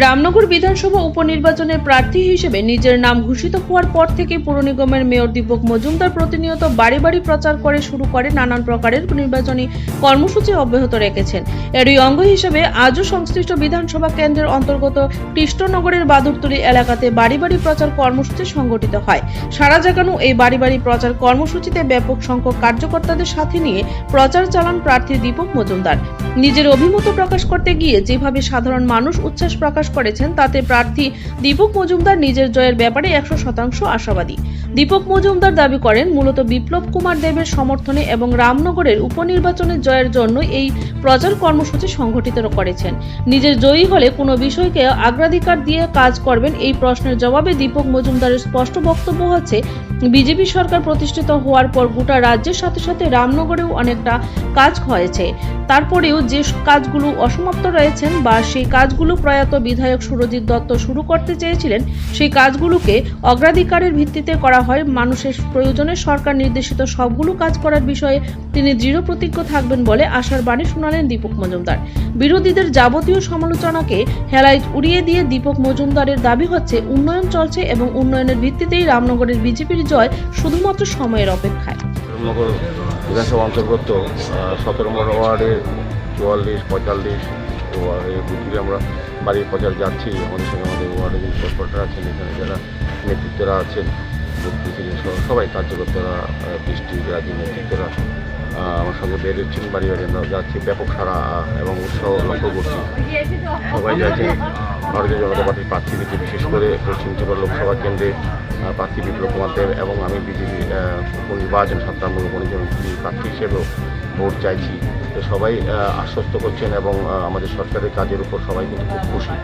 রামনগর বিধানসভা উপনির্বাচনের প্রার্থী হিসেবে নিজের নাম ঘোষিত হওয়ার পর থেকে পুর নিগমের মেয়র দীপক মজুমদার প্রতিনিয়ত বাড়ি বাড়ি প্রচার করে শুরু করে নানান প্রকারের নির্বাচনী কর্মসূচি অব্যাহত রেখেছেন। এরই অঙ্গ হিসেবে আজও সংশ্লিষ্ট বিধানসভা কেন্দ্রের অন্তর্গত কৃষ্ণনগরের বাদুরতলী এলাকাতে বাড়ি বাড়ি প্রচার কর্মসূচি সংগঠিত হয়। সারা জাগানো এই বাড়ি বাড়ি প্রচার কর্মসূচিতে ব্যাপক সংখ্যক কার্যকর্তাদের সাথে নিয়ে প্রচার চালান প্রার্থী দীপক মজুমদার। নিজের অভিমত প্রকাশ করতে গিয়ে যেভাবে সাধারণ মানুষ উচ্ছ্বাস প্রকাশ করেছেন তাতে প্রার্থী দীপক মজুমদার নিজের জয়ের ব্যাপারে 100% আশাবাদী। দীপক মজুমদার দাবি করেন মূলত বিপ্লব কুমার দেবের সমর্থনে এবং রামনগরের উপনির্বাচনের জয়ের জন্য এই প্রচার কর্মসূচি সংগঠিত করেছেন। নিজের জয়ী হলে কোনো বিষয়কে অগ্রাধিকার দিয়ে কাজ করবেন এই প্রশ্নের জবাবে দীপক মজুমদারের স্পষ্ট বক্তব্য হচ্ছে বিজেপি সরকার প্রতিষ্ঠিত হওয়ার পর গোটা রাজ্যের সাথে সাথে রামনগরেও অনেকটা কাজ হয়েছে, তারপরেও যে কাজগুলো অসমাপ্ত রয়েছেন বা সেই কাজগুলো প্রয়াত বিধায়ক সুরজিৎ দত্ত শুরু করতে চেয়েছিলেন সেই কাজগুলোকে অগ্রাধিকারের ভিত্তিতে করা হয়। মানুষের প্রয়োজনে সরকার নির্দেশিত সবগুলো কাজ করার বিষয়ে তিনি দৃঢ় প্রতিজ্ঞ থাকবেন বলে আশার বাণী শোনালেন দীপক মজুমদার। বিরোধীদের যাবতীয় সমালোচনাকে হেলায় উড়িয়ে দিয়ে দীপক মজুমদারের দাবি হচ্ছে উন্নয়ন চলছে এবং উন্নয়নের ভিত্তিতেই রামনগরের বিজেপির জয় শুধুমাত্র সময়ের অপেক্ষায়। রামনগর বিধানসভা অন্তর্গত 17 নম্বর ওয়ার্ডে 44, 45 ওয়ার্ডের বুথে আমরা বাড়ির প্রচার যাচ্ছি। আমাদের সঙ্গে আমাদের ওয়ার্ডে যে কর্পোরেটর আছেন, এখানে যারা নেতৃত্বরা আছেন, সবাই কার্যকর্তারা, বৃষ্টি রাজ্যের নেতৃত্বরা আমার সঙ্গে বেরোচ্ছেন। বাড়ি বাড়ি আমরা যাচ্ছি, ব্যাপক সাড়া এবং উৎসাহ লক্ষ্য করছি। সবাই যাচ্ছেন ভারতীয় জনতা পার্টির প্রার্থী দিকে, বিশেষ করে পশ্চিম ত্রিপুরা লোকসভা কেন্দ্রে প্রার্থী বিপ্লব কুমার দেব এবং আমি বিজেপি উপনির্বাচন 7 নম্বর উপনির্বাচন প্রার্থী হিসেবেও ভোট চাইছি। তো সবাই আশ্বস্ত করছেন এবং আমাদের সরকারের কাজের উপর সবাই কিন্তু খুব খুশি।